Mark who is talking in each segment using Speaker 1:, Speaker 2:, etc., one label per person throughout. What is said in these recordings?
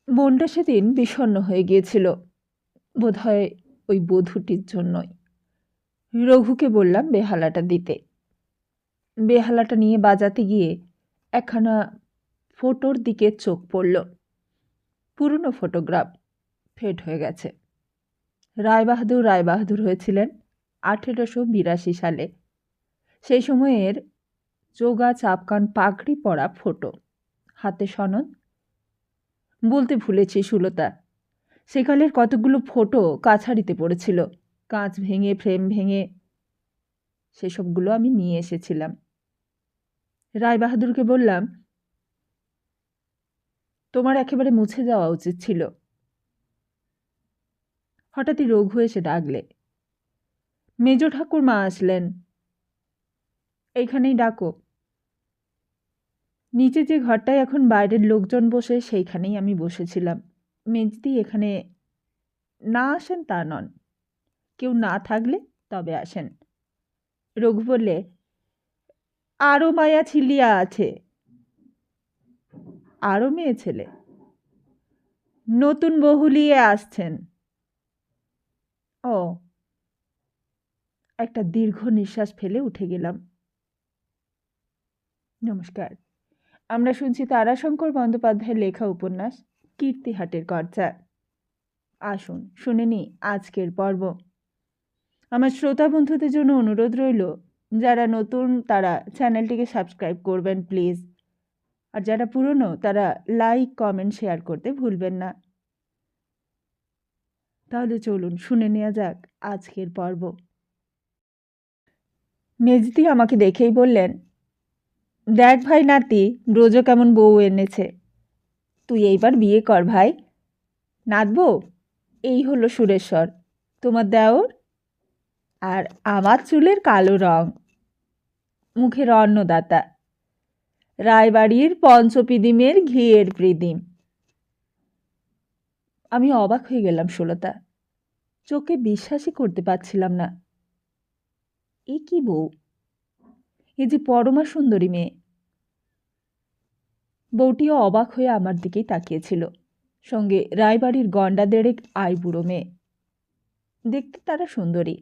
Speaker 1: মনটা সেদিন বিষণ্ণ হয়ে গিয়েছিল, বোধহয় ওই বধূটির জন্যই। রঘুকে বললাম বেহালাটা দিতে। বেহালাটা নিয়ে বাজাতে গিয়ে একখানা ফটোর দিকে চোখ পড়ল। পুরনো ফটোগ্রাফ, ফেড হয়ে গেছে। রায়বাহাদুর হয়েছিলেন 1882 সালে। সেই সময়ের চোগা চাপকান পাগড়ি পরা ফটো, হাতে সনদ। বলতে ভুলেছি সুলতা, সেকালের কতগুলো ফটো কাছারিতে পড়েছিল, কাঁচ ভেঙে ফ্রেম ভেঙে। সেসবগুলো আমি নিয়ে এসেছিলাম। রায়বাহাদুরকে বললাম, তোমার একেবারে মুছে যাওয়া উচিত ছিল। হঠাৎই রঘু এসে ডাকলে। মেজ ঠাকুরমা আসলেন। এইখানেই ডাকো। নিচে যে ঘরটায় এখন বাইরের লোকজন বসে, সেইখানেই আমি বসেছিলাম। মেজদি এখানে না আসেন তা নন, কেউ না থাকলে তবে আসেন। রঘু বললে, আরও মায়া ছিলিয়া আছে। আরও মেয়ে ছেলে নতুন বহুলিয়ে আসছেন। ও, একটা দীর্ঘ নিঃশ্বাস ফেলে উঠে গেলাম। নমস্কার। আমরা শুনছি তারাশঙ্কর বন্দ্যোপাধ্যায়ের লেখা উপন্যাস কীর্তিহাটের কর্তা। আসুন শুনে নি আজকের পর্ব। আমার শ্রোতা বন্ধুদের জন্য অনুরোধ রইল, যারা নতুন তারা চ্যানেলটিকে সাবস্ক্রাইব করবেন প্লিজ, আর যারা পুরনো তারা লাইক কমেন্ট শেয়ার করতে ভুলবেন না। তাহলে চলুন শুনে নেওয়া যাক আজকের পর্ব। মেজদি আমাকে দেখেই বললেন, দেখ ভাই নাতি, ব্রজ কেমন বউ এনেছে। তুই এইবার বিয়ে কর ভাই। নাতবো, এই হলো সুরেশ্বর, তোমার দেওর। আর আমার চুলের কালো রং, মুখের অন্নদাতা, রায়বাড়ির পঞ্চপিদিমের ঘিয়ের প্রীদিম। আমি অবাক হয়ে গেলাম সুলতা, চোখে বিশ্বাসই করতে পারছিলাম না। এ কি বউ, এ যে পরমা সুন্দরী মেয়ে। বউটিও অবাক হয়ে আমার দিকেই তাকিয়েছিল, সঙ্গে রায়বাড়ির গন্ডা দেড়েক আইবুড়ো মেয়ে। দেখতে তারা সুন্দরী।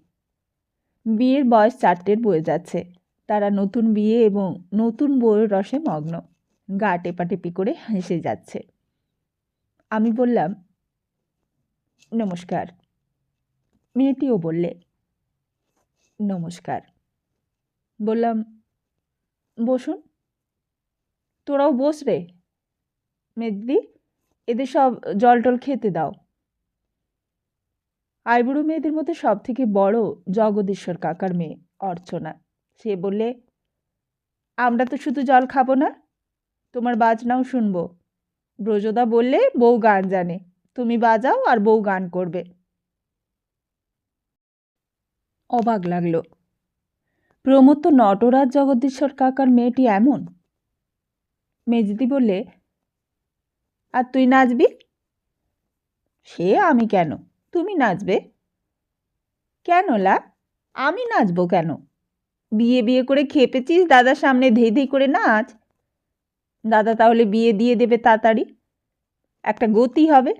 Speaker 1: বিয়ের বয়স 4টের বয়ে যাচ্ছে। তারা নতুন বিয়ে এবং নতুন বউয়ের রসে মগ্ন, গা টেপাটেপি করে হেসে যাচ্ছে। আমি বললাম, নমস্কার। মেয়েটিও বললে, নমস্কার। বললাম, বসুন। তোরাও বস রে মেজদি, এদের সব জল টল খেতে দাও। আইবুড়ো মেয়েদের মধ্যে সব থেকে বড় জগদীশ্বর কাকার মেয়ে অর্চনা। সে বললে, আমরা তো শুধু জল খাবো না, তোমার বাজনাও শুনবো। ব্রজদা বললে বউ গান জানে, তুমি বাজাও আর বউ গান করবে। অবাক লাগলো, প্রমোদ তো নটরাজ জগদীশ্বর কাকার মেয়েটি এমন। মেজদি বললে, আর তুই নাচবি? সে আমি কেন, তুমি নাচবে। কেন লা, আমি নাচবো কেন? বিয়ে বিয়ে করে খেপেছিস দাদার সামনে ধেই ধেই করে নাচ। দাদা তাহলে বিয়ে দিয়ে দেবে তাড়াতাড়ি, একটা গতি হবে।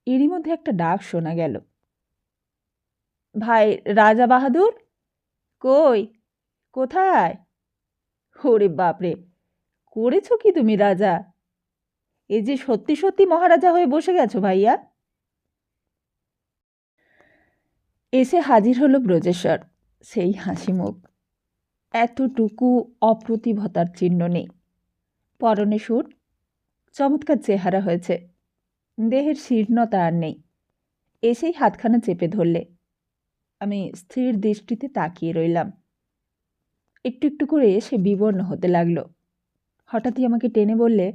Speaker 1: এরই মধ্যে একটা ডাক শোনা গেল, ভাই রাজা বাহাদুর কই, কোথায়? ওরে বাপরে, করেছো কি তুমি রাজা? এ যে সত্যি সত্যি মহারাজা হয়ে বসে গেছো ভাইয়া। এসে হাজির হলো ব্রজেশ্বর, সেই হাসি মুখ, এতটুকু অপ্রতিভতার চিহ্ন নেই। পরনে সুট, চমৎকার চেহারা হয়েছে, দেহের শীর্ণতা আর নেই। এসেই হাতখানা চেপে ধরলে। আমি স্থির দৃষ্টিতে তাকিয়ে রইলাম। একটু একটু করে সে বিবর্ণ হতে লাগলো। হঠাৎই আমাকে টেনে বললে,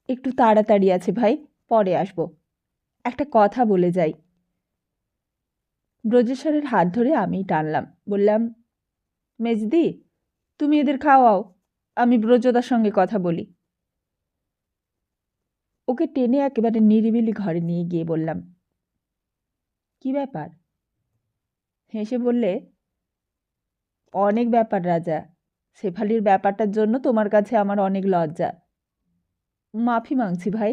Speaker 1: একটু তাড়াতাড়ি আছে ভাই, পরে আসবো, একটা কথা বলে যাই। ব্রজেশ্বরের হাত ধরে আমি টানলাম, বললাম, মেজদি তুমি এদের খাওয়াও, আমি ব্রজদার সঙ্গে কথা বলি। ওকে টেনে একেবারে নিরিবিলি ঘরে নিয়ে গিয়ে বললাম, কি ব্যাপার? হেসে বললে, অনেক ব্যাপার রাজা, শেফালির ব্যাপারটার জন্য তোমার কাছে আমার অনেক লজ্জা। माफ़ी मांगছি ভাই,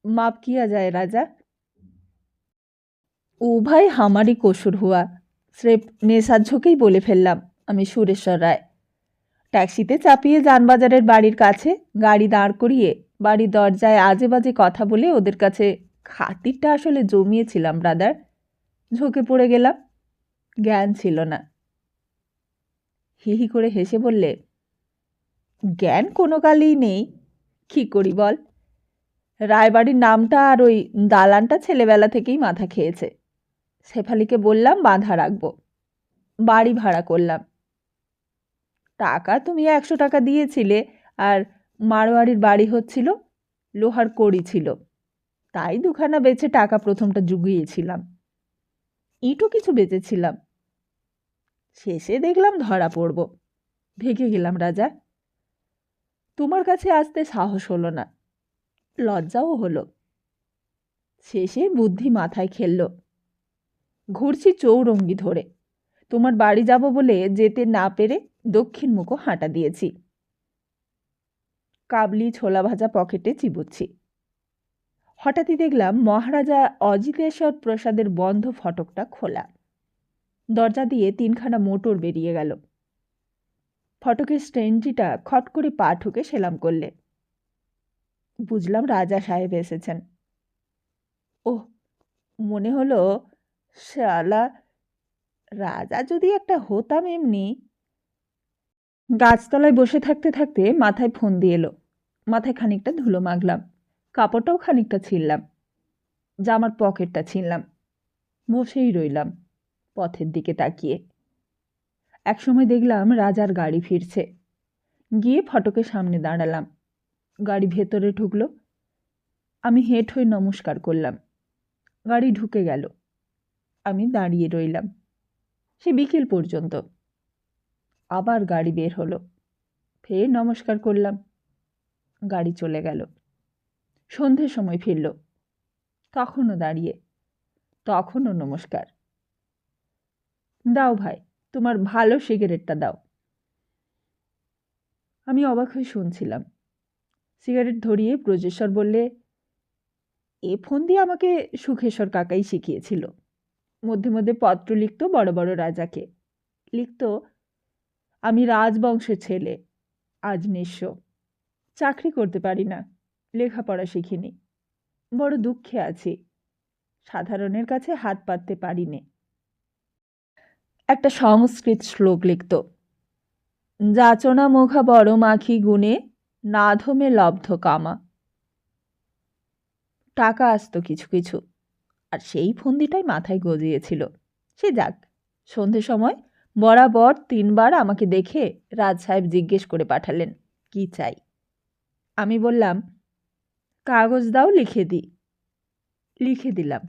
Speaker 1: माफ़ किया जाए राजा। ও ভাই আমারই কসুর হুয়া, স্রেফ নেশার ঝোঁকেই বলে ফেললাম। আমি সুরেশ্বর রায়। ট্যাক্সিতে চাপিয়ে যানবাজারের বাড়ির কাছে গাড়ি দাঁড় করিয়ে বাড়ির দরজায় আজে বাজে কথা বলে ওদের কাছে খাতিরটা আসলে জমিয়েছিলাম ব্রাদার। ঝোঁকে পড়ে গেলাম, জ্ঞান ছিল না। হি হি করে হেসে বললে, জ্ঞান কোনো কালেই নেই, কী করি বল। রায়বাড়ির নামটা আর ওই দালানটা ছেলেবেলা থেকেই মাথা খেয়েছে। শেফালিকে বললাম বাঁধা রাখবো, বাড়ি ভাড়া করলাম। টাকা তুমি 100 টাকা দিয়েছিলে, আর মারোয়ারির বাড়ি হচ্ছিল, লোহার কড়ি ছিল, তাই দুখানা বেচে টাকা প্রথমটা জুগিয়েছিলাম। ইটও কিছু বেচেছিলাম। শেষে দেখলাম ধরা পড়ব, ভেগে গেলাম রাজা। তোমার কাছে আসতে সাহস হলো না, লজ্জাও হলো। শেষে বুদ্ধি মাথায় খেলল। ঘুরছি চৌরঙ্গি ধরে, তোমার বাড়ি যাব বলে যেতে না পেরে দক্ষিণ মুখো হাঁটা দিয়েছি। কাবলি ছোলা ভাজা পকেটে চিবুচ্ছি। হঠাৎই দেখলাম মহারাজা অজিতেশ্বর প্রসাদের বন্ধ ফটকটা খোলা। দরজা দিয়ে 3খানা মোটর বেরিয়ে গেল। ফটকের স্ট্রেনটিটা খট করে পা ঠুকে সেলাম করলে। বুঝলাম রাজা সাহেব এসেছেন। ওহ, মনে হলো শালা, রাজা যদি একটা হতাম এমনি। গাছতলায় বসে থাকতে থাকতে মাথায় ফোন দিয়ে এলো। মাথায় খানিকটা ধুলো মাখলাম, কাপড়টাও খানিকটা ছিঁড়লাম, জামার পকেটটা ছিঁড়লাম। বসেই রইলাম পথের দিকে তাকিয়ে। একসময় দেখলাম রাজার গাড়ি ফিরছে। গিয়ে ফটকের সামনে দাঁড়ালাম। গাড়ি ভেতরে ঢুকলো। আমি হেঁট হয়ে নমস্কার করলাম। গাড়ি ঢুকে গেল। আমি দাঁড়িয়ে রইলাম সে বিকেল পর্যন্ত। আবার গাড়ি বের হলো, ফের নমস্কার করলাম। গাড়ি চলে গেল। সন্ধ্যের সময় ফিরল, তখনও দাঁড়িয়ে, তখনও নমস্কার। দাও ভাই, তোমার ভালো সিগারেটটা দাও। আমি অবাক হয়ে শুনছিলাম। সিগারেট ধরিয়ে ব্রজেশ্বর বললে, এ ফোন দিয়ে আমাকে সুখেশ্বর কাকাই শিখিয়েছিল। মধ্যে মধ্যে পত্র লিখত বড় বড় রাজাকে। লিখত, আমি রাজবংশের ছেলে, আজ নিঃস্ব, চাকরি করতে পারি না, লেখাপড়া শিখিনি, বড় দুঃখে আছি, সাধারণের কাছে হাত পাততে পারি নে। একটা সংস্কৃত শ্লোক লিখত, যাচনা মুখা বড় মাখি গুণে, নাধমে লব্ধ কামা। টাকা আসতো কিছু কিছু, আর সেই ফন্দিটাই মাথায় গজিয়েছিল। সে যাক, সন্ধে সময় বরাবর 3বার আমাকে দেখে রাজ সাহেব জিজ্ঞেস করে পাঠালেন কি চাই। আমি বললাম, কাগজ দাও লিখে দিই। লিখে দিলাম,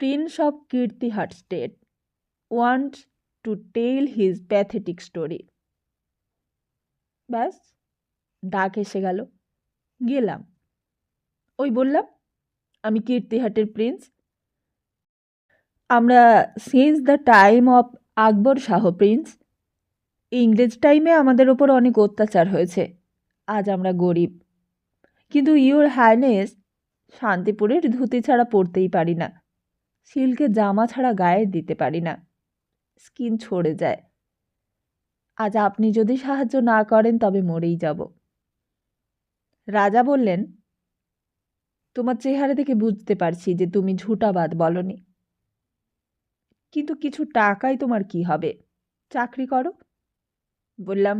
Speaker 1: prince of Kirtihat state wants to tell his pathetic story. ব্যাস, ডাক এসে গেল। গেলাম। ওই বললাম, আমি কীর্তিহাটের প্রিন্স। আমরা since the time of Akbar Shah prince. ইংরেজ টাইমে আমাদের ওপর অনেক অত্যাচার হয়েছে, আজ আমরা গরিব। কিন্তু ইউর হাইনেস, শান্তিপুরের ধুতি ছাড়া পরতেই পারি না, সিল্কের জামা ছাড়া গায়ে দিতে পারি না, স্কিন ছড়ে যায়। আজ আপনি যদি সাহায্য না করেন তবে মরেই যাব। রাজা বললেন, তোমার চেহারা দেখে বুঝতে পারছি যে তুমি ঝুটাবাদ বলনি, কিন্তু কিছু টাকায় তোমার কি হবে, চাকরি করো। বললাম,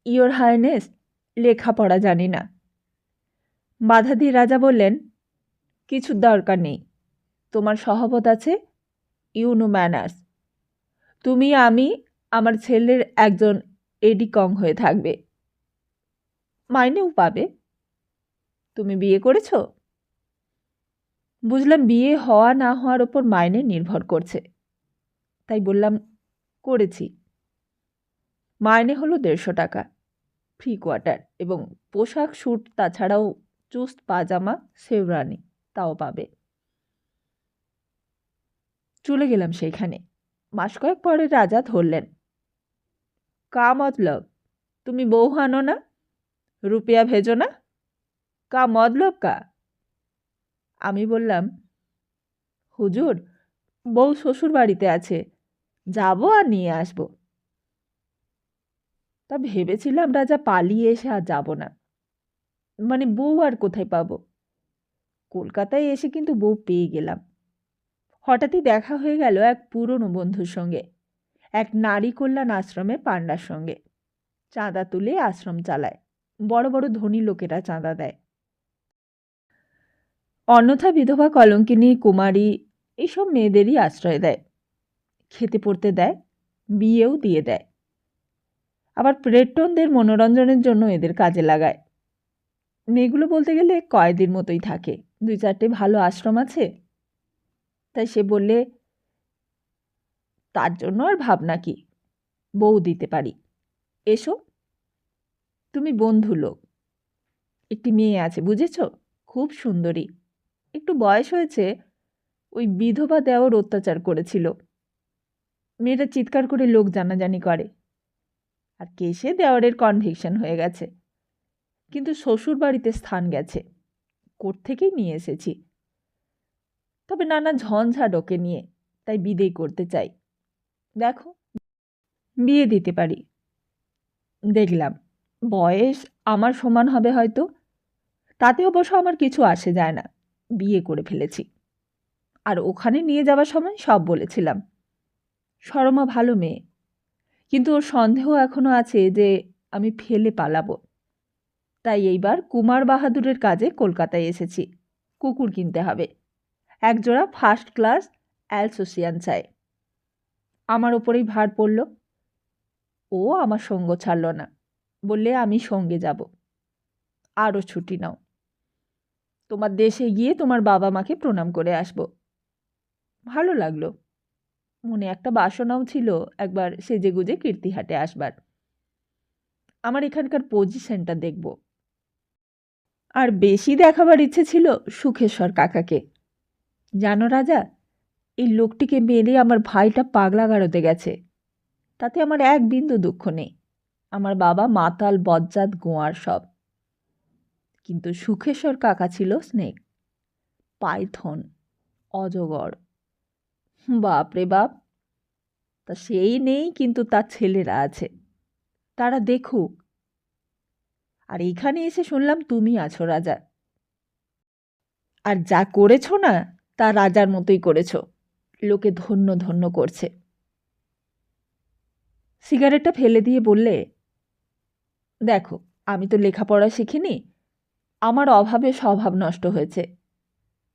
Speaker 1: ইয়োর হাইনেস, লেখাপড়া জানি না। বাধা দিয়ে রাজা বললেন, কিছু দরকার নেই, তোমার স্বভাবত আছে, ইউ নো ম্যানার্স। তুমি, আমি, আমার ছেলের একজন এডিকং হয়ে থাকবে, মাইনেও পাবে। তুমি বিয়ে করেছ? বুঝলাম বিয়ে হওয়া না হওয়ার ওপর মাইনে নির্ভর করছে, তাই বললাম, করেছি। মাইনে হলো 150 টাকা, ফ্রি কোয়ার্টার এবং পোশাক স্যুট, তাছাড়াও চুস্ট পাজামা শেরওয়ানি, তাও পাবে। চলে গেলাম সেইখানে। মাস কয়েক পরে রাজা ধরলেন, কা মতলব, তুমি বউ আনো না? রুপিয়া ভেজো না, কা মতলব কা? আমি বললাম, হুজুর, বউ শ্বশুর বাড়িতে আছে, যাব আর নিয়ে আসব। তা ভেবেছিলাম রাজা পালিয়ে এসে আর যাব না, মানে বউ আর কোথায় পাবো। কলকাতায় এসে কিন্তু বউ পেয়ে গেলাম। হঠাৎই দেখা হয়ে গেল এক পুরনো বন্ধুর সঙ্গে, এক নারী কল্যাণ আশ্রমে পান্ডার সঙ্গে। চাঁদা তুলে আশ্রম চালায়, বড় বড় ধনী লোকেরা চাঁদা দেয়। অন্যথা বিধবা, কলঙ্কিনী, কুমারী এইসব মেয়েদেরই আশ্রয় দেয়, খেতে পড়তে দেয়, বিয়েও দিয়ে দেয়। আবার প্রেটনদের মনোরঞ্জনের জন্য এদের কাজে লাগায়। মেয়েগুলো বলতে গেলে কয়েদির মতোই থাকে, 2-4টে ভালো আশ্রম আছে। তাই সে বললে, তার জন্য আর ভাবনা কি, বউ দিতে পারি, এসো। তুমি বন্ধু লোক, একটি মেয়ে আছে বুঝেছ, খুব সুন্দরী, একটু বয়স হয়েছে, ওই বিধবা দেওর অত্যাচার করেছিল। মেয়েটা চিৎকার করে লোক জানাজানি করে, আর কেসে দেওয়ারের কনভিকশন হয়ে গেছে, কিন্তু শ্বশুর বাড়িতে স্থান গেছে, কোর্ট থেকেই নিয়ে এসেছি। তবে নানা ঝঞ্ঝাট ওকে নিয়ে, তাই বিদেয় করতে চাই। দেখো, বিয়ে দিতে পারি। দেখলাম বয়স আমার সমান হবে হয়তো, তাতে অবশ্য আমার কিছু আসে যায় না, বিয়ে করে ফেলেছি। আর ওখানে নিয়ে যাওয়ার সময় সব বলেছিলাম। শর্মা ভালো মেয়ে, কিন্তু ওর সন্দেহ এখনও আছে যে আমি ফেলে পালাবো। তাই এইবার কুমার বাহাদুরের কাজে কলকাতায় এসেছি। কুকুর কিনতে হবে, একজোড়া ফার্স্ট ক্লাস অ্যালসোসিয়ান চাই। আমার ওপরেই ভার পড়ল। ও আমার সঙ্গ ছাড়ল না, বললে আমি সঙ্গে যাব। আরও ছুটি নাও, তোমার দেশে গিয়ে তোমার বাবা মাকে প্রণাম করে আসব। ভালো লাগলো, মনে একটা বাসনাও ছিল একবার সেজেগুজে কীর্তিহাটে আসবার। আমার এখানকার পজিশনটা দেখব। আর বেশি দেখাবার ইচ্ছে ছিল সুখেশ্বর কাকাকে। জানো রাজা, এই লোকটিকে মেরে আমার ভাইটা পাগলা গারদে গেছে, তাতে আমার এক বিন্দু দুঃখ নেই। আমার বাবা মাতাল, বজ্জাত, গোয়ার সব। কিন্তু সুখেশ্বর কাকা ছিল স্নেক, পাইথন, অজগর। বাপ রে বাপ! তা সেই নেই, কিন্তু তার ছেলেরা আছে, তারা দেখুক। আর এখানে এসে শুনলাম তুমি আছো রাজা, আর যা করেছ না তা রাজার মতোই করেছ, লোকে ধন্য ধন্য করছে। সিগারেটটা ফেলে দিয়ে বললে, দেখো, আমি তো লেখাপড়া শিখিনি, আমার অভাবে স্বভাব নষ্ট হয়েছে,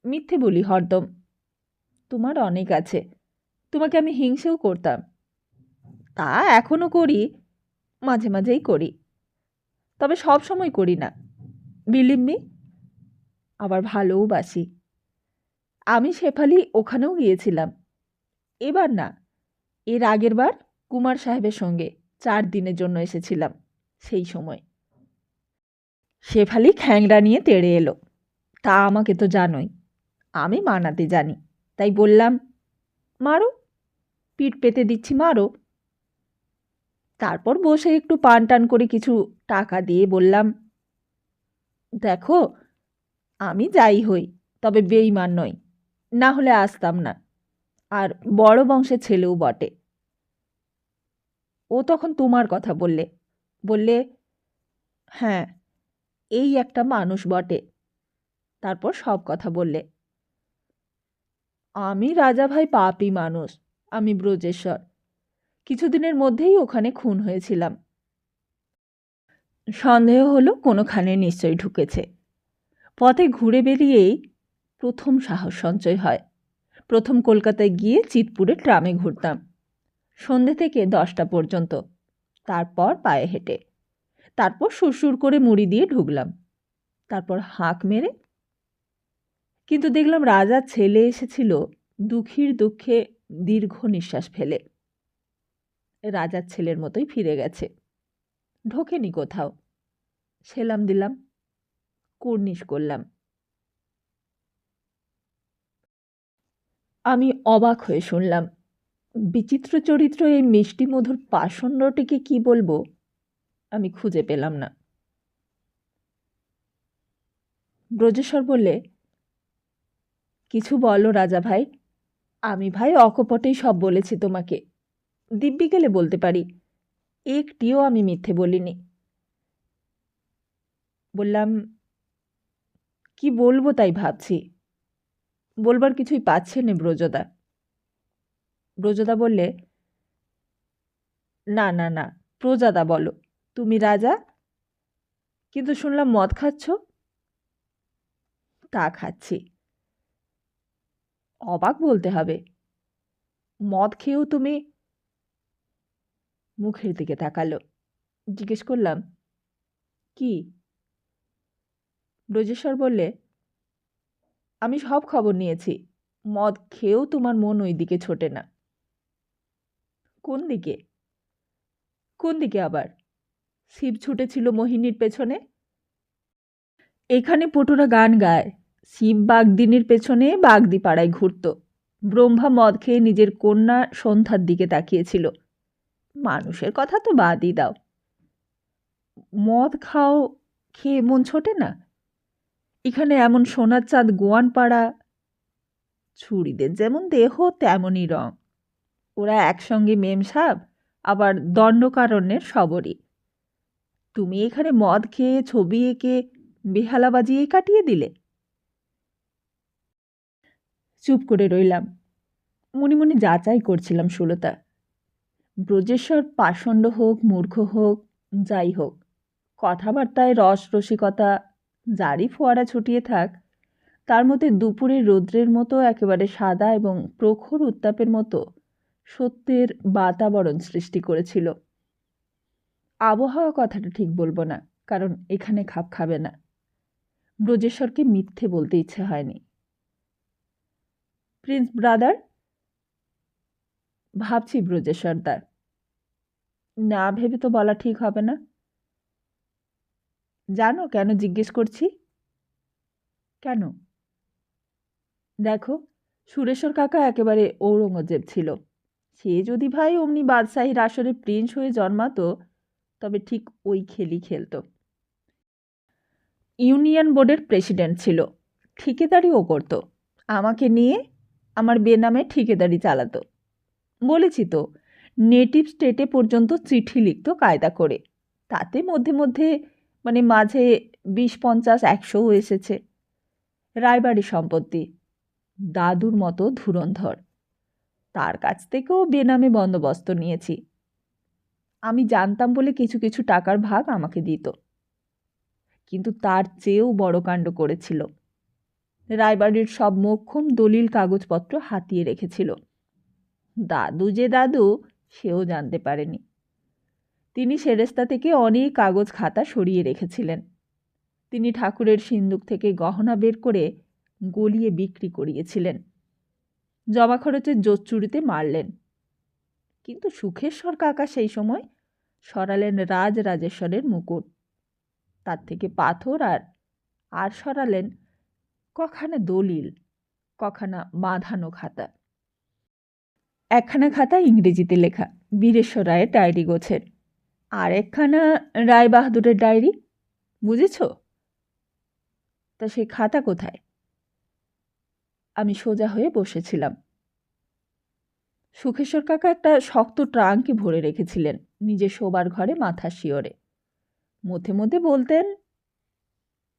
Speaker 1: মিথ্যে বলি হরদম। তোমার অনেক আছে, তোমাকে আমি হিংসেও করতাম, তা এখনও করি, মাঝে মাঝেই করি, তবে সব সময় করি না, বিলিভ মি। আবার ভালোওবাসি। আমি শেফালি ওখানেও গিয়েছিলাম, এবার না, এর আগের বার কুমার সাহেবের সঙ্গে 4 দিনের জন্য এসেছিলাম। সেই সময় শেফালি খ্যাংরা নিয়ে তেড়ে এলো। তা আমাকে তো জানোই, আমি মানাতে জানি, তাই বললাম, মারো, পিঠ পেতে দিচ্ছি, মারো। তারপর বসে একটু পান টান করে কিছু টাকা দিয়ে বললাম, দেখো, আমি যাই হই, তবে বেঈমান নই, না হলে আসতাম না, আর বড় বংশের ছেলেও বটে। ও তখন তোমার কথা বললে, বললে, হ্যাঁ, এই একটা মানুষ বটে। তারপর সব কথা বললে। আমি রাজা ভাই পাপী মানুষ, আমি ব্রজেশ্বর, কিছুদিনের মধ্যেই ওখানে খুন হয়েছিলাম। সন্দেহ হলো কোনোখানে নিশ্চয়ই ঢুকেছে। পথে ঘুরে বেরিয়েই প্রথম সাহস সঞ্চয় হয়। প্রথম কলকাতায় গিয়ে চিতপুরে ট্রামে ঘুরতাম, সন্ধে থেকে 10টা পর্যন্ত, তারপর পায়ে হেঁটে, তারপর সুরসুর করে মুড়ি দিয়ে ঢুকলাম, তারপর হাঁক মেরে। কিন্তু দেখলাম রাজার ছেলে এসেছিল দুঃখীর দুঃখে দীর্ঘ নিঃশ্বাস ফেলে, রাজার ছেলের মতোই ফিরে গেছে, ঢোকেনি কোথাও। সেলাম দিলাম, কুর্নিশ করলাম। আমি অবাক হয়ে শুনলাম। বিচিত্র চরিত্র এই মিষ্টি মধুর পাষণ্ডটিকে কি বলবো, আমি খুঁজে পেলাম না। ব্রজেশ্বর বললে, কিছু বলো রাজা ভাই। আমি ভাই অকপটেই সব বলেছি তোমাকে, দিব্যি গেলে বলতে পারি, একটিও আমি মিথ্যে বলিনি। বললাম, কি বলবো তাই ভাবছি, বলবার কিছুই পাচ্ছে না ব্রজদা। ব্রজদা বললে, না না না, প্রজাদা বলো, তুমি রাজা, কিন্তু শুনলাম মদ খাচ্ছ। তা খাচ্ছি। অবাক বলতে হবে, মদ খেয়েও তুমি। মুখের দিকে তাকালো। জিজ্ঞেস করলাম, কি? ব্রজেশ্বর বললে, আমি সব খবর নিয়েছি, মদ খেয়েও তোমার মন ওই দিকে ছোটে না। কোন দিকে? কোন দিকে আবার? শিব ছুটেছিল মোহিনীর পেছনে। এখানে পটুরা গান গায়, শিব বাগদিনীর পেছনে বাগদি পাড়ায় ঘুরত। ব্রহ্মা মদ খেয়ে নিজের কন্যা সন্ধ্যার দিকে তাকিয়েছিল। মানুষের কথা তো বাদই দাও, মদ খাও, খেয়ে মন ছোটে না? এখানে এমন সোনার চাঁদ গোয়ান পাড়া, ছুরিদের যেমন দেহ তেমনই রং। ওরা একসঙ্গে মেমসাব, আবার দণ্ডকারণ্যের সবরই। তুমি এখানে মদ খেয়ে ছবি এঁকে বেহালা বাজিয়ে কাটিয়ে দিলে। চুপ করে রইলাম, মনে মনে যাচাই করছিলাম সুলতা। ব্রজেশ্বর পাষণ্ড হোক, মূর্খ হোক, যাই হোক, কথাবার্তায় রস রসিকতা যারই ফোয়ারা ছুটিয়ে থাক, তার মধ্যে দুপুরের রৌদ্রের মতো একেবারে সাদা এবং প্রখর উত্তাপের মতো সত্যের বাতাবরণ সৃষ্টি করেছিল। আবহাওয়া কথাটা ঠিক বলবো না, কারণ এখানে খাপ খাবে না। ব্রজেশ্বরকে মিথ্যে বলতে ইচ্ছে হয়নি। Prince brother? ভাবছি ব্রজেশ্বরদার। না ভেবে তো বলা ঠিক হবে না। জানো কেন জিজ্ঞেস করছি? কেন? দেখো, সুরেশ্বর কাকা একেবারে ঔরঙ্গজেব ছিল। সে যদি ভাই অমনি বাদশাহীর আসরে প্রিন্স হয়ে জন্মাতো, তবে ঠিক ওই খেলই খেলত। ইউনিয়ন বোর্ডের প্রেসিডেন্ট ছিল, ঠিকেদারিও করত। আমাকে নিয়ে আমার বেনামে ঠিকেদারি চালাতো। বলেছি তো, নেটিভ স্টেটে পর্যন্ত চিঠি লিখত কায়দা করে। তাতে মধ্যে মধ্যে মাঝে 20-50-100ও এসেছে। রায়বাড়ি সম্পত্তি, দাদুর মতো ধুরন্ধর। তার কাছ থেকেও বেনামে বন্দোবস্ত নিয়েছি। আমি জানতাম বলে কিছু কিছু টাকার ভাগ আমাকে দিত, কিন্তু তার চেয়েও বড় কাণ্ড করেছিল। রায়বাড়ির সব মোক্ষম দলিল কাগজপত্র হাতিয়ে রেখেছিল। দাদু যে দাদু, সেও জানতে পারেনি। তিনি সেরেস্তা থেকে অনেক কাগজ খাতা সরিয়ে রেখেছিলেন। তিনি ঠাকুরের সিন্দুক থেকে গহনা বের করে গলিয়ে বিক্রি করিয়েছিলেন। জমা খরচের জোচ্চুরিতে মারলেন। কিন্তু সুখেশ্বর কাকা সেই সময় সরালেন রাজরাজেশ্বরের মুকুট, তার থেকে পাথর, আর সরালেন কখানা দলিল, কখানা বাঁধানো খাতা। একখানা খাতা ইংরেজিতে লেখা, বীরেশ্বর রায়ের ডায়েরি গোছের, আর একখানা রায় বাহাদুরের ডায়েরি। বুঝেছ? তা সেই খাতা কোথায়? আমি সোজা হয়ে বসেছিলাম। সুখেশ্বর কাকা একটা শক্ত ট্রাঙ্কে ভরে রেখেছিলেন নিজের শোবার ঘরে মাথার শিয়রে। মধ্যে মধ্যে বলতেন,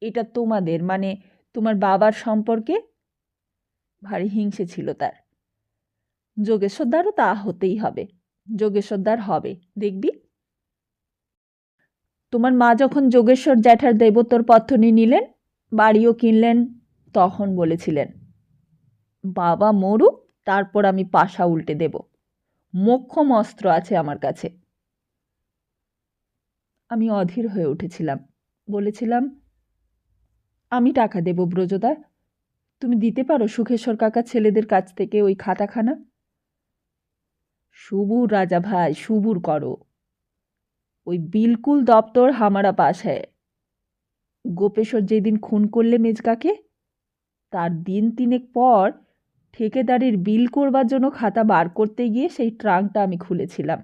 Speaker 1: এটা তোমাদের, তোমার বাবার সম্পর্কে। ভারী হিংসে ছিল তার। যোগেশ্বরদারও তা হতেই হবে, যোগেশ্বরদার হবে, দেখবি। তোমার মা যখন যোগেশ্বর জ্যাঠার দেবতর পত্তনি নিলেন, বাড়িও কিনলেন, তখন বলেছিলেন, বাবা মরুক, তারপর আমি পাশা উল্টে দেব। মোক্ষম অস্ত্র আছে আমার কাছে। আমি অধীর হয়ে উঠেছিলাম। বলেছিলাম, আমি টাকা দেব ব্রজদা, তুমি দিতে পারো সুখেশ্বর কাকা ছেলেদের কাছ থেকে ওই খাতাখানা? সুবুর রাজা ভাই, সুবুর করো। ওই বিলকুল দপ্তর হামারা পাশ হ্যায়। গোপেশ্বর যেদিন খুন করলে মেজকাকে, তার দিন তিনেক পর ঠিকেদারির বিল করবার জন্য খাতা বার করতে গিয়ে সেই ট্রাঙ্কটা আমি খুলেছিলাম,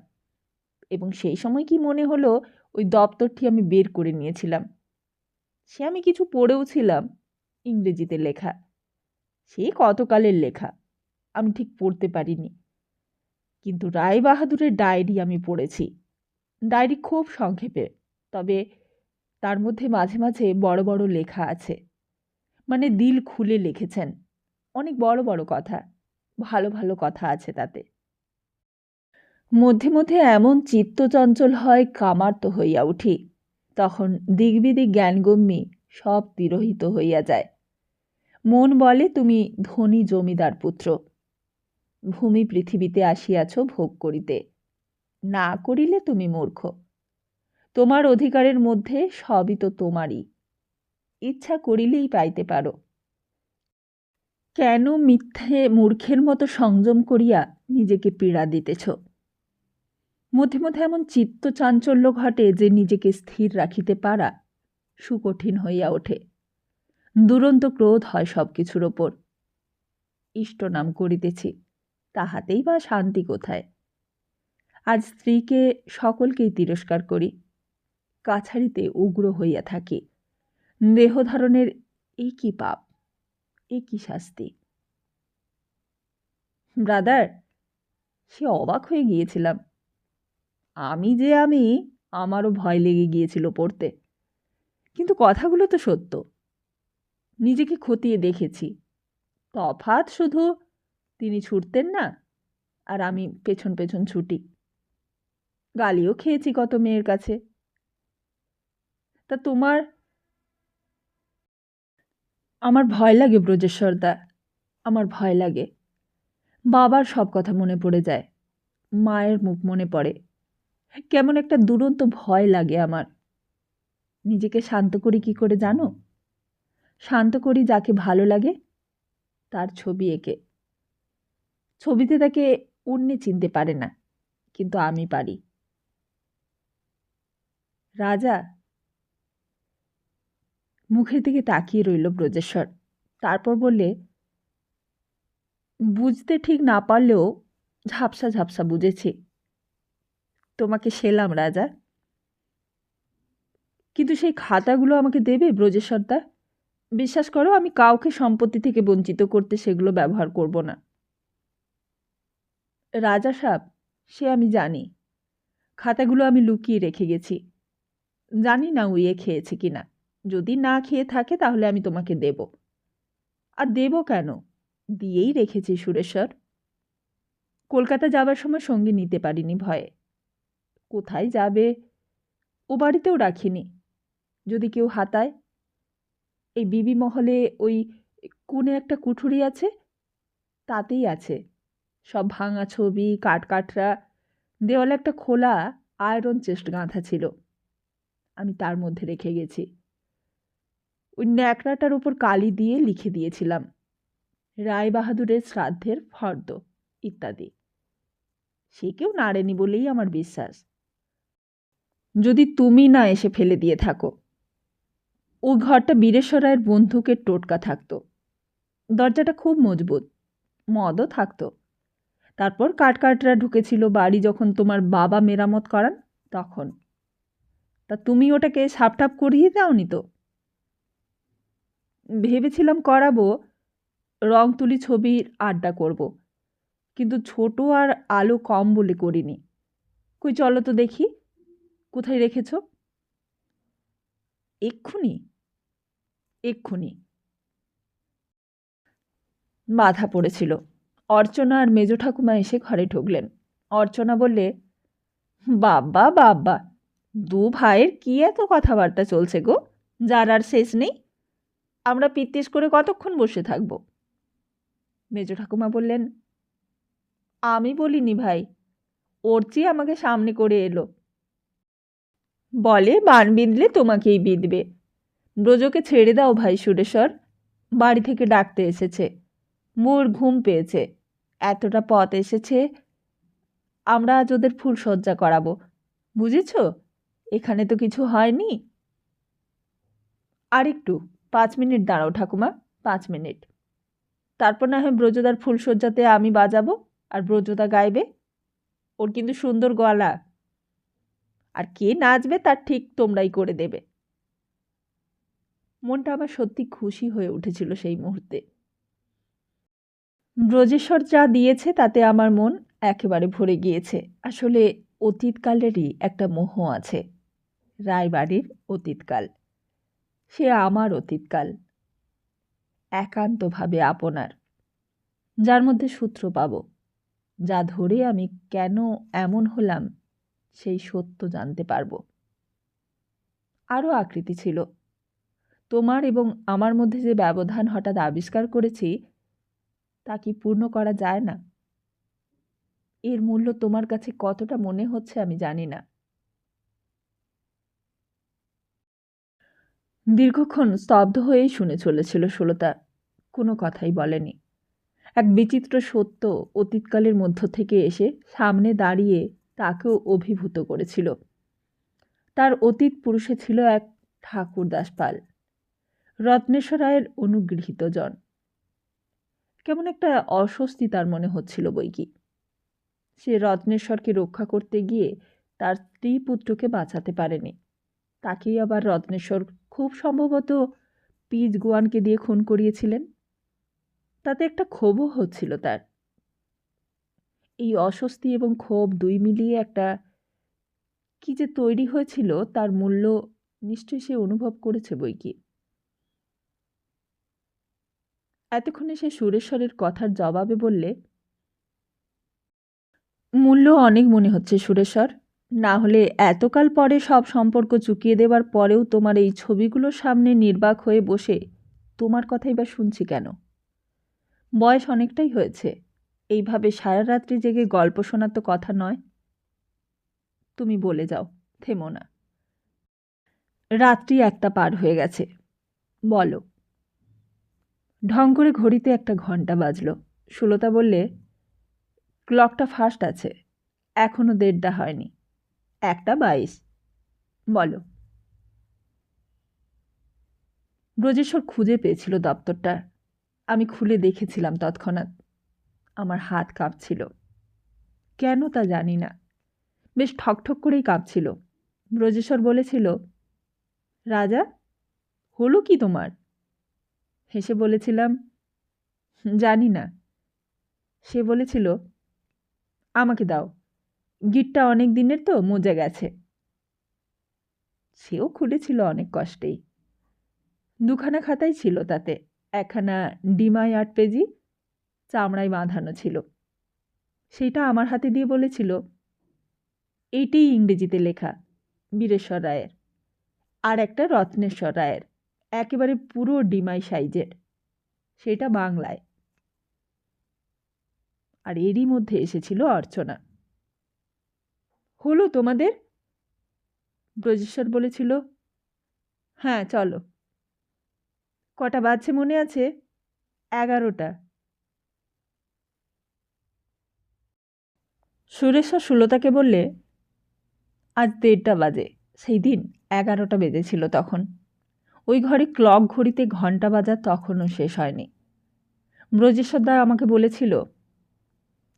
Speaker 1: এবং সেই সময় কি মনে হলো ওই দপ্তরটি আমি বের করে নিয়েছিলাম। সে আমি কিছু পড়েও ছিলাম, ইংরেজিতে লেখা। সে কতকালের লেখা, আমি ঠিক পড়তে পারিনি। কিন্তু রায় বাহাদুরের ডায়েরি আমি পড়েছি। ডায়েরি খুব সংক্ষেপে, তবে তার মধ্যে মাঝে মাঝে বড় বড় লেখা আছে। মানে দিল খুলে লিখেছেন। অনেক বড় বড় কথা, ভালো ভালো কথা আছে তাতে। মধ্যে মধ্যে এমন চিত্তচঞ্চল হয়, কামার্ত হইয়া উঠি। তখন দিগ্বিদিক জ্ঞানগম্যি সব তিরোহিত হইয়া যায়। মন বলে, তুমি ধনী জমিদার পুত্র, ভূমি পৃথিবীতে আসিয়াছ ভোগ করিতে, না করিলে তুমি মূর্খ। তোমার অধিকারের মধ্যে সবই তো তোমারই, ইচ্ছা করিলেই পাইতে পারো। কেন মিথ্যে মূর্খের মতো সংযম করিয়া নিজেকে পীড়া দিতেছ? মধ্যে মধ্যে এমন চিত্ত চাঞ্চল্য ঘটে যে নিজেকে স্থির রাখিতে পারা সুকঠিন হইয়া ওঠে। দুরন্ত ক্রোধ হয় সব কিছুর ওপর। ইষ্ট নাম করিতেছি, তাহাতেই বা শান্তি কোথায়? আজ স্ত্রীকে সকলকেই তিরস্কার করি, কাছারিতে উগ্র হইয়া থাকি। দেহধারণের এই কি পাপ, এই কি শাস্তি! ব্রাদার, সে অবাক হয়ে গিয়েছিলাম। আমি আমারও ভয় লেগে গিয়েছিল পড়তে। কিন্তু কথাগুলো তো সত্য। নিজেকে খতিয়ে দেখেছি। তফাৎ শুধু তিনি ছুটতেন না, আর আমি পেছন পেছন ছুটি। গালিও খেয়েছি কত মেয়ের কাছে। তা আমার ভয় লাগে ব্রজেশ্বরদা, আমার ভয় লাগে। বাবার সব কথা মনে পড়ে যায়, মায়ের মুখ মনে পড়ে। কেমন একটা দুরন্ত ভয় লাগে আমার। নিজেকে শান্ত করি কি করে জানো? শান্ত করি যাকে ভালো লাগে তার ছবি এঁকে। ছবিতে তাকে অন্যে চিনতে পারে না, কিন্তু আমি পারি। রাজা মুখের দিকে তাকিয়ে রইল ব্রজেশ্বর। তারপর বললে, বুঝতে ঠিক না পারলেও ঝাপসা ঝাপসা বুঝেছি। তোমাকে সেলাম রাজা। কিন্তু সেই খাতাগুলো আমাকে দেবে ব্রজেশ্বরদা? বিশ্বাস করো, আমি কাউকে সম্পত্তি থেকে বঞ্চিত করতে সেগুলো ব্যবহার করব না। রাজা সাহেব, সে আমি জানি। খাতাগুলো আমি লুকিয়ে রেখে গেছি। জানি না উইয়ে খেয়েছে কিনা। যদি না খেয়ে থাকে তাহলে আমি তোমাকে দেব। আর দেব কেন, দিয়েই রেখেছি সুরেশ্বর। কলকাতা যাবার সময় সঙ্গে নিতে পারিনি ভয়ে। কোথায় যাবে ও বাড়িতেও রাখিনি। যদি কেউ হাতায়। এই বিবি মহলে ওই কোণে একটা কুঠুরি আছে, তাতেই আছে সব ভাঙা ছবি, কাঠকাঠরা। দেওয়ালে একটা খোলা আয়রন চেস্ট গাঁথা ছিল, আমি তার মধ্যে রেখে গেছি। ওই ন্যাকড়াটার উপর কালি দিয়ে লিখে দিয়েছিলাম, রায় বাহাদুরের শ্রাদ্ধের ফর্দ ইত্যাদি। সে কেউ নাড়েনি বলেই আমার বিশ্বাস। যদি তুমি না এসে ফেলে দিয়ে থাকো। ওই ঘরটা বীরেশ্বর রায়ের বন্দুকের টোটকা থাকতো। দরজাটা খুব মজবুত, মদও থাকতো। তারপর কাঠকাঠরা ঢুকেছিল বাড়ি যখন তোমার বাবা মেরামত করান তখন। তা তুমি ওটাকে সাপটাপ করিয়ে দাওনি তো? ভেবেছিলাম করাবো, রং তুলি ছবির আড্ডা করব, কিন্তু ছোট আর আলো কম বলে করিনি। কই চলো তো দেখি, কোথায় রেখেছ? এক্ষুনি এক্ষুনি। বাধা পড়েছিল। অর্চনা আর মেজ ঠাকুমা এসে ঘরে ঢুকলেন। অর্চনা বললে, বাব্বা বাব্বা, দু ভাইয়ের কি এত কথাবার্তা চলছে গো, যার আর শেষ নেই। আমরা পিত্তিস করে কতক্ষণ বসে থাকব? মেজ ঠাকুমা বললেন, আমি বলিনি ভাই, অর্চি আমাকে সামনে করে এলো। বলে বান বিঁধলে তোমাকেই বিঁধবে। ব্রজকে ছেড়ে দাও ভাই সুরেশ্বর, বাড়ি থেকে ডাকতে এসেছে। মোর ঘুম পেয়েছে, এতটা পথ এসেছে, আমরা আজ ওদের ফুলসজ্জা করাবো, বুঝেছ? এখানে তো কিছু হয়নি। আর একটু 5 মিনিট দাঁড়াও ঠাকুমা, 5 মিনিট। তারপর না হয় ব্রজদার ফুলসজ্জাতে আমি বাজাবো আর ব্রজদা গাইবে। ওর কিন্তু সুন্দর গলা, আর কে নাচবে তার ঠিক তোমরাই করে দেবে। মনটা আমার সত্যি খুশি হয়ে উঠেছিল সেই মুহূর্তে। ব্রজেশ্বর যা দিয়েছে তাতে আমার মন একেবারে ভরে গিয়েছে। আসলে অতীতকালেরই একটা মোহ আছে। রায়বাড়ির অতীতকাল। সে আমার অতীতকাল। একান্তভাবে আপনার। যার মধ্যে সূত্র পাব। যা ধরে আমি কেন এমন হলাম সেই সত্য জানতে পারব। আরও আকৃতি ছিল। তোমার এবং আমার মধ্যে যে ব্যবধান হঠাৎ আবিষ্কার করেছি তা কি পূর্ণ করা যায় না? এর মূল্য তোমার কাছে কতটা মনে হচ্ছে আমি জানি না। দীর্ঘক্ষণ স্তব্ধ হয়েই শুনে চলেছিল সুলতা। কোনো কথাই বলেনি। এক বিচিত্র সত্য অতীতকালের মধ্য থেকে এসে সামনে দাঁড়িয়ে তাকেও অভিভূত করেছিল। তার অতীত পুরুষে ছিল এক ঠাকুরদাস পাল, রত্নেশ্বর রায়ের অনুগৃহীত জন। কেমন একটা অস্বস্তি তার মনে হচ্ছিল বৈকি। সে রত্নেশ্বরকে রক্ষা করতে গিয়ে তার স্ত্রী পুত্রকে বাঁচাতে পারেনি। তাকেই আবার রত্নেশ্বর খুব সম্ভবত পিজ গোয়ানকে দিয়ে খুন করিয়েছিলেন। তাতে একটা ক্ষোভও হচ্ছিল তার। এই অস্বস্তি এবং ক্ষোভ দুই মিলিয়ে একটা কি যে তৈরি হয়েছিল তার মূল্য নিশ্চয়ই সে অনুভব করেছে বৈকি। এতক্ষণে সে সুরেশ্বরের কথার জবাবে বললে, মূল্য অনেক মনে হচ্ছে সুরেশ্বর। না হলে এতকাল পরে সব সম্পর্ক চুকিয়ে দেবার পরেও তোমার এই ছবিগুলোর সামনে নির্বাক হয়ে বসে তোমার কথাই বা শুনছি কেন? বয়স অনেকটাই হয়েছে। এইভাবে সারা রাত্রি জেগে গল্প শোনার তো কথা নয়। তুমি বলে যাও, থেমো না। রাত্রি 1টা পার হয়ে গেছে। বলো। ঢং করে ঘড়িতে একটা ঘণ্টা বাজল। সুলতা বললে, ক্লকটা ফাস্ট আছে, এখনো 1:30 হয়নি। 1:22। বলো। ব্রজেশ্বর খুঁজে পেয়েছিল দপ্তরটা। আমি খুলে দেখেছিলাম তৎক্ষণাৎ। আমার হাত কাঁপছিল। কেন তা জানি না, বেশ ঠকঠক করেই কাঁপছিল। ব্রজেশ্বর বলেছিল, রাজা, হলো কি তোমার? হেসে বলেছিলাম, জানি না। সে বলেছিল, আমাকে দাও, গিটটা অনেক দিনের তো, মজে গেছে। সেও খুলেছিল অনেক কষ্টেই। 2খানা খাতাই ছিল তাতে। একখানা ডিমাই 8 পেজি, চামড়ায় বাঁধানো ছিল। সেইটা আমার হাতে দিয়ে বলেছিল, এইটিই ইংরেজিতে লেখা, বীরেশ্বর রায়ের। আর একটা রত্নেশ্বর রায়ের, একেবারে পুরো ডিমাই সাইজের, সেটা বাংলায়। আর এরই মধ্যে এসেছিল অর্চনা। হলো তোমাদের? ব্রজেশ্বর বলেছিল, হ্যাঁ চলো। কটা বাজছে মনে আছে? 11টা। সুরেশ্বর সুলতাকে বললে, আজ 1:30 বাজে। সেই দিন 11টা বেজেছিল তখন। ওই ঘরে ক্লক ঘড়িতে ঘণ্টা বাজা তখনও শেষ হয়নি। ব্রজেশ্বরদা আমাকে বলেছিল,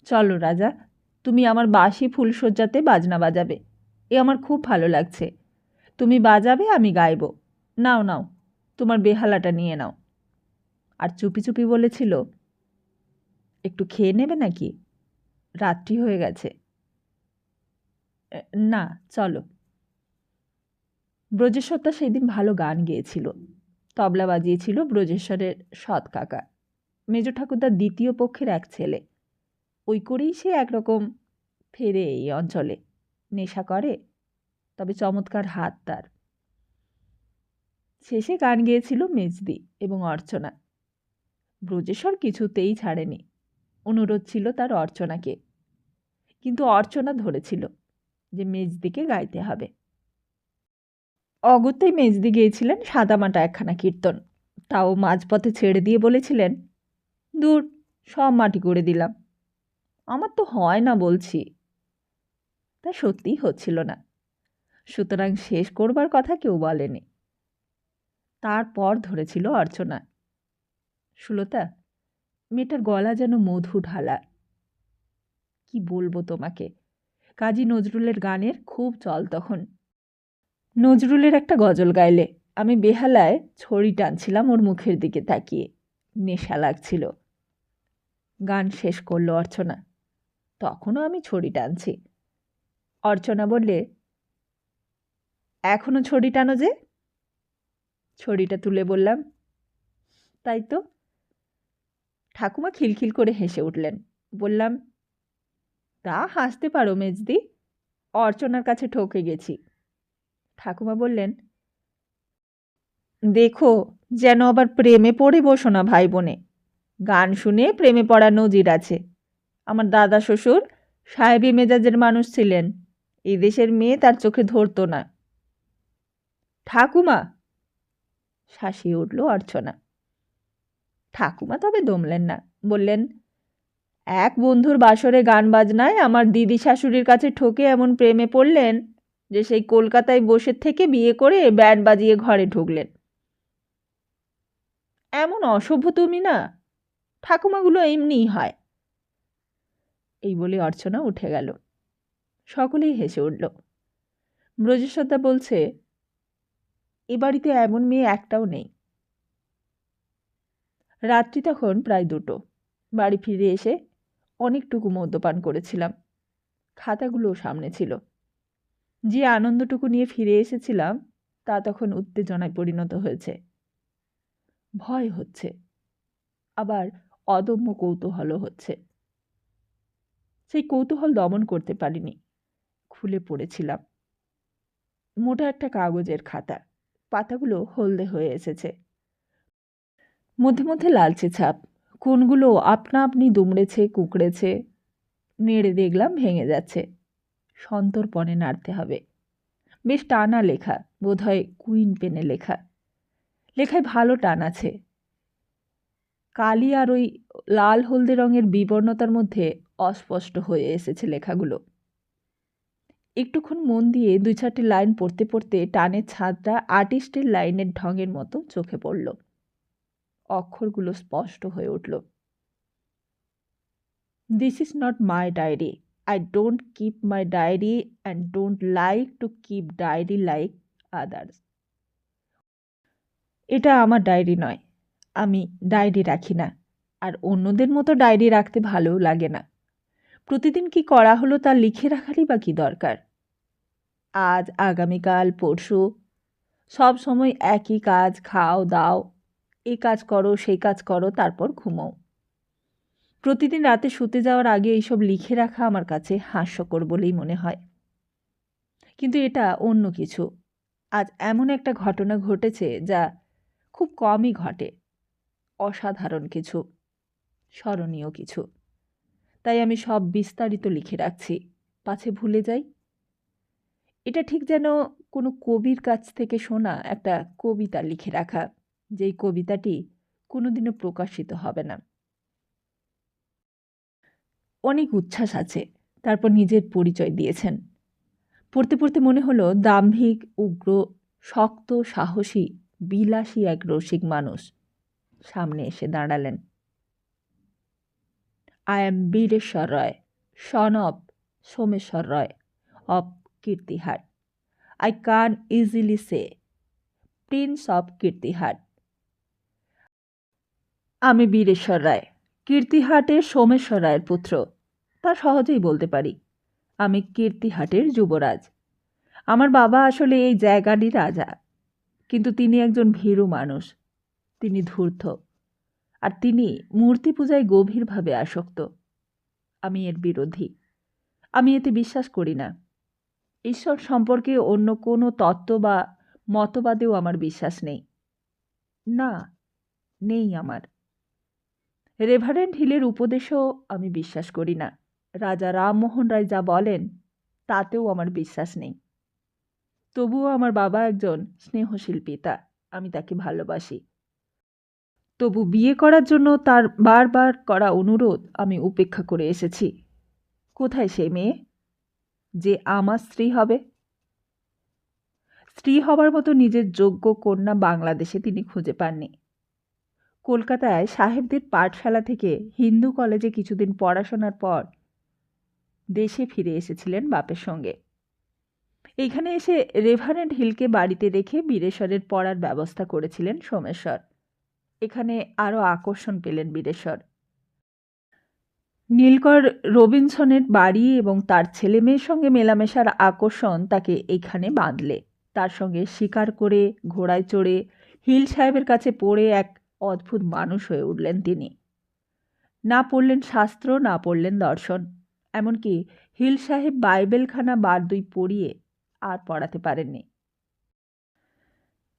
Speaker 1: চলো রাজা, তুমি আমার বাসি ফুলশয্যাতে বাজনা বাজাবে। এ আমার খুব ভালো লাগছে। তুমি বাজাবে, আমি গাইব। নাও নাও, তোমার বেহালাটা নিয়ে নাও। আর চুপি চুপি বলেছিল, একটু খেয়ে নেবে নাকি? রাত্রি হয়ে গেছে। না, চলো। ব্রজেশ্বরদা সেই দিন ভালো গান গেয়েছিল। তবলা বাজিয়েছিল ব্রজেশ্বরের সৎ কাকা, মেজ ঠাকুরদার দ্বিতীয় পক্ষের এক ছেলে। ওই করেই সে একরকম ফেরে এই অঞ্চলে। নেশা করে, তবে চমৎকার হাত তার। শেষে গান গেয়েছিল মেজদি এবং অর্চনা। ব্রজেশ্বর কিছুতেই ছাড়েনি। অনুরোধ ছিল তার অর্চনাকে। কিন্তু অর্চনা ধরেছিল যে মেজদিকে গাইতে হবে। অগত্যই মেজদি গেয়েছিলেন সাদামাটা একখানা কীর্তন। তাও মাঝপথে ছেড়ে দিয়ে বলেছিলেন, দূর, সব মাটি করে দিলাম, আমার তো হয় না বলছি। তা সত্যিই হচ্ছিল না। সুতরাং শেষ করবার কথা কেউ বলেনি। তারপর ধরেছিল অর্চনা। সুলতা, মেয়েটার গলা যেন মধু ঢালা। কি বলবো তোমাকে, কাজী নজরুলের গানের খুব চল তখন। নজরুলের একটা গজল গাইলে, আমি বেহালায় ছড়ি টানছিলাম ওর মুখের দিকে তাকিয়ে। নেশা লাগছিল। গান শেষ করলো অর্চনা। তখনও আমি ছড়ি টানছি। অর্চনা বললে, এখনো ছড়ি টানো যে? ছড়িটা তুলে বললাম, তাই তো। ঠাকুমা খিলখিল করে হেসে উঠলেন। বললাম, তা হাসতে পারো মেজদি, অর্চনার কাছে ঠকে গেছি। ঠাকুমা বললেন, দেখো যেন আবার প্রেমে পড়ে বসো না ভাই বোনে। গান শুনে প্রেমে পড়া নজির আছে। আমার দাদা শ্বশুর সাহেবী মেজাজের মানুষ ছিলেন। এই দেশের মেয়ে তার চোখে ধরতো না। ঠাকুমা, শাসিয়ে উঠল অর্চনা। ঠাকুমা তবে দমলেন না। বললেন, এক বন্ধুর বাসরে গান বাজনায় আমার দিদি শাশুড়ির কাছে ঠকে এমন প্রেমে পড়লেন যে সেই কলকাতায় বসে থেকে বিয়ে করে ব্যান্ড বাজিয়ে ঘরে ঢুকলেন। এমন অসভ্য তুমি না, ঠাকুমাগুলো এমনিই হয়। এই বলে অর্চনা উঠে গেল। সকলেই হেসে উঠল। ব্রজেশ্বরদা বলছে, এ বাড়িতে এমন মেয়ে একটাও নেই। রাত্রি তখন প্রায় 2টো। বাড়ি ফিরে এসে অনেকটুকু মদ্যপান করেছিলাম। খাতাগুলোও সামনে ছিল। যে আনন্দটুকু নিয়ে ফিরে এসেছিলাম তা তখন উত্তেজনায় পরিণত হয়েছে। ভয় হচ্ছে, আবার অদম্য কৌতূহলও হচ্ছে। সেই কৌতূহল দমন করতে পারিনি। খুলে পড়েছিলাম। মোটা একটা কাগজের খাতা, পাতাগুলো হলদে হয়ে এসেছে। মধ্যে মধ্যে লালচে ছাপ। কোনগুলো আপনা আপনি দুমড়েছে, কুঁকড়েছে। নেড়ে দেখলাম ভেঙে যাচ্ছে। সন্তর্পণে নাড়তে হবে। বেশ টানা লেখা, বোধহয় কুইন পেনে লেখা। লেখায় ভালো টান আছে। কালি আর ওই লাল হলদে রঙের বিবর্ণতার মধ্যে অস্পষ্ট হয়ে এসেছে লেখাগুলো। একটুক্ষণ মন দিয়ে 2-4টি লাইন পড়তে পড়তে টানের ছাদটা আর্টিস্টের লাইনের ঢঙের মতো চোখে পড়ল। অক্ষরগুলো স্পষ্ট হয়ে উঠল। This is not my diary. I don't keep my diary and don't like to keep diary like others. এটা আমার ডায়েরি নয়। আমি ডায়েরি রাখি না, আর অন্যদের মতো ডায়েরি রাখতে ভালোও লাগে না। প্রতিদিন কি করা হলো তা লিখে রাখারই বা কী দরকার? আজ, আগামীকাল, পরশু সব সময় একই কাজ। খাও দাও, এই কাজ করো সেই কাজ করো, তারপর ঘুমোও। প্রতিদিন রাতে শুতে যাওয়ার আগে এইসব লিখে রাখা আমার কাছে হাস্যকর বলেই মনে হয়। কিন্তু এটা অন্য কিছু। আজ এমন একটা ঘটনা ঘটেছে যা খুব কমই ঘটে। অসাধারণ কিছু, স্মরণীয় কিছু। তাই আমি সব বিস্তারিত লিখে রাখছি, পাছে ভুলে যাই। এটা ঠিক যেন কোনো কবির কাছ থেকে শোনা একটা কবিতা লিখে রাখা, যেই কবিতাটি কোনোদিনও প্রকাশিত হবে না। অনেক উচ্ছ্বাস আছে, তারপর নিজের পরিচয় দিয়েছেন। পড়তে পড়তে মনে হলো দাম্ভিক, উগ্র, শক্ত, সাহসী, বিলাসী এক রসিক মানুষ সামনে এসে দাঁড়ালেন। I am Bireshwar Roy, son of Someshwar Roy of Kirtihat. I can easily say, prince of Kirtihat. আমি বীরেশ্বর রায়, কীর্তিহাটের সোমেশ্বর রায়ের পুত্র। তা সহজেই বলতে পারি। আমি কীর্তিহাটের যুবরাজ। আমার বাবা আসলে এই জায়গারই রাজা, কিন্তু তিনি একজন ভীরু মানুষ। তিনি ধূর্ত, আর তিনি মূর্তি পূজায় গভীরভাবে আসক্ত। আমি এর বিরোধী। আমি এতে বিশ্বাস করি না। ঈশ্বর সম্পর্কে অন্য কোনো তত্ত্ব বা মতবাদেও আমার বিশ্বাস নেই। না, নেই আমার। রেভারেন্ড হিলের উপদেশেও আমি বিশ্বাস করি না। রাজা রামমোহন রায় যা বলেন তাতেও আমার বিশ্বাস নেই। তবুও আমার বাবা একজন স্নেহশীল পিতা, আমি তাকে ভালোবাসি। তবু বিয়ে করার জন্য তার বারবার করা অনুরোধ আমি উপেক্ষা করে এসেছি। কোথায় সেই মেয়ে যে আমার স্ত্রী হবে? স্ত্রী হবার মতো নিজের যোগ্য কন্যা বাংলাদেশে তিনি খুঁজে পাননি। কলকাতায় সাহেবদের পাঠশালা থেকে হিন্দু কলেজে কিছুদিন পড়াশোনার পর দেশে ফিরে এসেছিলেন বাপের সঙ্গে। এইখানে এসে রেভারেন্ড হিলকে বাড়িতে রেখে বীরেশ্বরের পড়ার ব্যবস্থা করেছিলেন সোমেশ্বর। এখানে আরও আকর্ষণ পেলেন বীরেশ্বর। নীলকর রবিনসনের বাড়ি এবং তার ছেলে মেয়ের সঙ্গে মেলামেশার আকর্ষণ তাকে এইখানে বাঁধলে। তার সঙ্গে শিকার করে, ঘোড়ায় চড়ে, হিল সাহেবের কাছে পড়ে এক অদ্ভুত মানুষ হয়ে উঠলেন তিনি। না পড়লেন শাস্ত্র, না পড়লেন দর্শন, এমনকি হিল সাহেব বাইবেলখানা বার দুই পড়িয়ে আর পড়াতে পারেননি।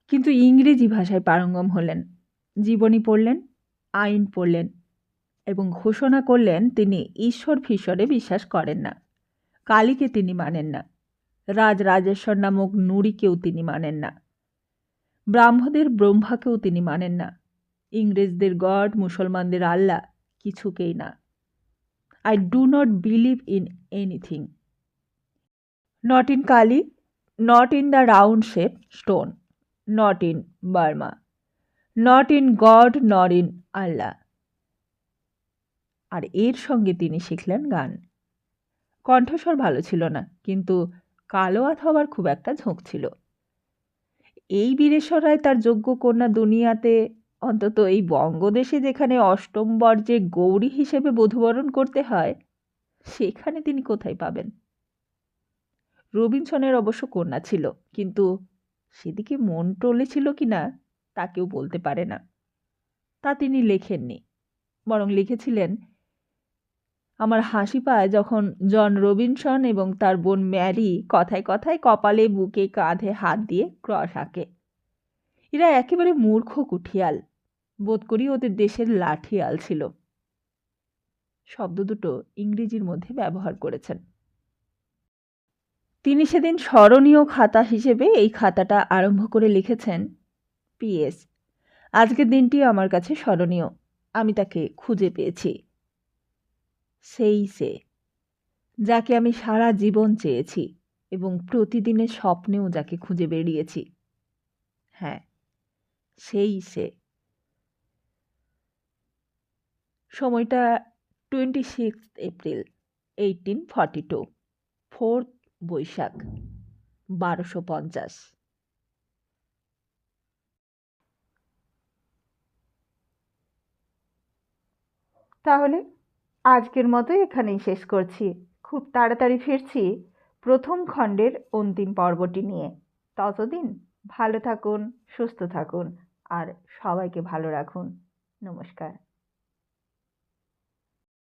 Speaker 1: কিন্তু ইংরেজি ভাষায় পারঙ্গম হলেন। জীবনী পড়লেন, আইন পড়লেন এবং ঘোষণা করলেন তিনি ঈশ্বর ফিশ্বরে বিশ্বাস করেন না। কালীকে তিনি মানেন না। রাজরাজেশ্বর নামক নুড়িকেও তিনি মানেন না। ব্রাহ্মদের ব্রহ্মাকেও তিনি মানেন না। ইংরেজদের গড, মুসলমানদের আল্লাহ, কিছুকেই না। I do not believe in anything. Not in Kali, not in the round shaped stone, not in Burma, not in God, nor in Allah. আর এর সঙ্গে তিনি শিখলেন গান। কণ্ঠস্বর ভালো ছিল না, কিন্তু কালোয়াত হবার খুব একটা ঝোঁক ছিল। এই বীরেশ্বর রায় তার যোগ্য কন্যা দুনিয়াতে, অন্তত এই বঙ্গদেশে যেখানে অষ্টম বর্জ্যে গৌরী হিসেবে বধূবরণ করতে হয়, সেখানে তিনি কোথায় পাবেন? রবিনসনের অবশ্য কন্যা ছিল, কিন্তু সেদিকে মন টলেছিল কি না তা কেউ বলতে পারে না। তা তিনি লেখেননি, বরং লিখেছিলেন, আমার হাসি পায় যখন জন রবিনসন এবং তার বোন ম্যারি কথায় কথায় কপালে, বুকে, কাঁধে হাত দিয়ে ক্রস আঁকে। এরা একেবারে মূর্খ কুঠিয়াল, বোধ করি ওদের দেশের লাঠিয়াল ছিল। শব্দ দুটো ইংরেজির মধ্যে ব্যবহার করেছেন। তিনি সেদিন স্মরণীয় খাতা হিসেবে এই খাতাটা আরম্ভ করে লিখেছেন, PS, আজকের দিনটি আমার কাছে স্মরণীয়। আমি তাকে খুঁজে পেয়েছি। সেই সে, যাকে আমি সারা জীবন চেয়েছি এবং প্রতিদিনের স্বপ্নেও যাকে খুঁজে বেরিয়েছি। হ্যাঁ, সেই সে। সময়টা 26 এপ্রিল 1842, 4th বৈশাখ 1250। তাহলে আজকের মতো এখানেই শেষ করছি। খুব তাড়াতাড়ি ফিরছি প্রথম খণ্ডের অন্তিম পর্বটি নিয়ে। ততদিন ভালো থাকুন, সুস্থ থাকুন আর সবাইকে ভালো রাখুন। নমস্কার।